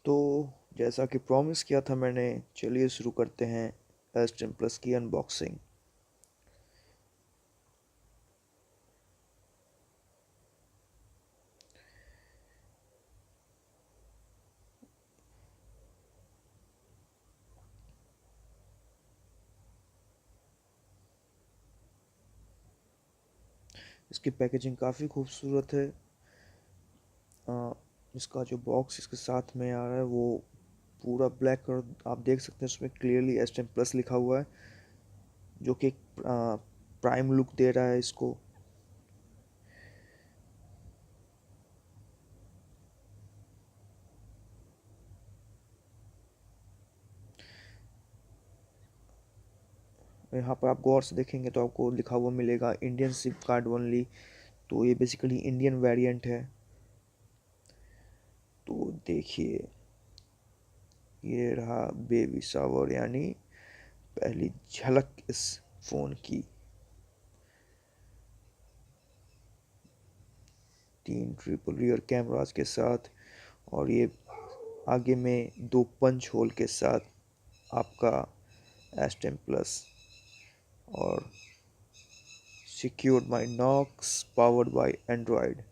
तो जैसा कि प्रॉमिस किया था मैंने, चलिए शुरू करते हैं S10 प्लस की अनबॉक्सिंग। इसकी पैकेजिंग काफ़ी खूबसूरत है। इसका जो बॉक्स इसके साथ में आ रहा है वो पूरा ब्लैक कलर, आप देख सकते हैं उसमें क्लियरली S10 प्लस लिखा हुआ है, जो कि एक प्राइम लुक दे रहा है इसको। यहाँ पर आप गौर से देखेंगे तो आपको लिखा हुआ मिलेगा इंडियन सिम कार्ड ओनली। तो ये बेसिकली इंडियन वेरिएंट है। तो देखिए, ये रहा बेबी शावर, यानी पहली झलक इस फ़ोन की। 3 ट्रिपल रियर कैमरास के साथ, और ये आगे में 2 पंच होल के साथ आपका S10 प्लस, और secured by Knox, powered by Android।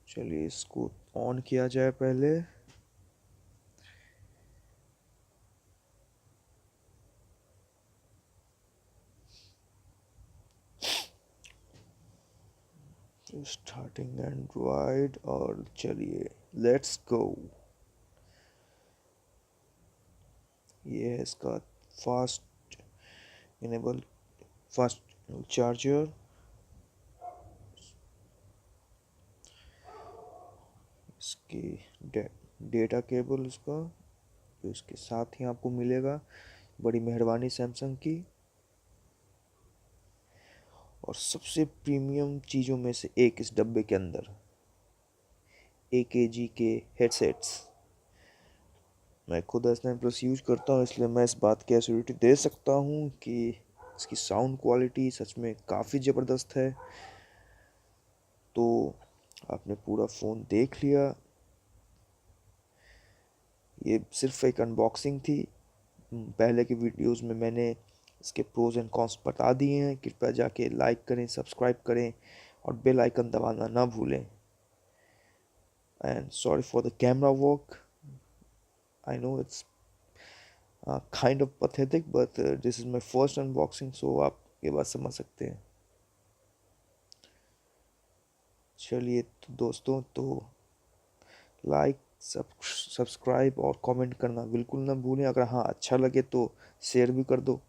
चलिए इसको ऑन किया जाए पहले। स्टार्टिंग एंड्रॉयड, और चलिए लेट्स गो। ये है इसका फास्ट इनेबल फास्ट चार्जर। इसकी डेटा केबल इसका, जो इसके साथ ही आपको मिलेगा, बड़ी मेहरबानी सैमसंग की। और सबसे प्रीमियम चीज़ों में से एक इस डब्बे के अंदर AKG के हेडसेट्स। मैं खुद S9 प्लस यूज करता हूँ, इसलिए मैं इस बात की एश्योरिटी दे सकता हूँ कि इसकी साउंड क्वालिटी सच में काफ़ी ज़बरदस्त है। तो आपने पूरा फ़ोन देख लिया, ये सिर्फ एक अनबॉक्सिंग थी। पहले की वीडियोस में मैंने इसके प्रोज एंड कॉन्स बता दिए हैं। कृपया जाके लाइक करें, सब्सक्राइब करें और बेल आइकन दबाना ना भूलें। And sorry for the camera work, I know it's kind of pathetic, but this is my first unboxing, so आप ये बात समझ सकते हैं। चलिए तो दोस्तों, तो लाइक, सब्सक्राइब और कमेंट करना बिल्कुल ना भूलें। अगर हाँ अच्छा लगे तो शेयर भी कर दो।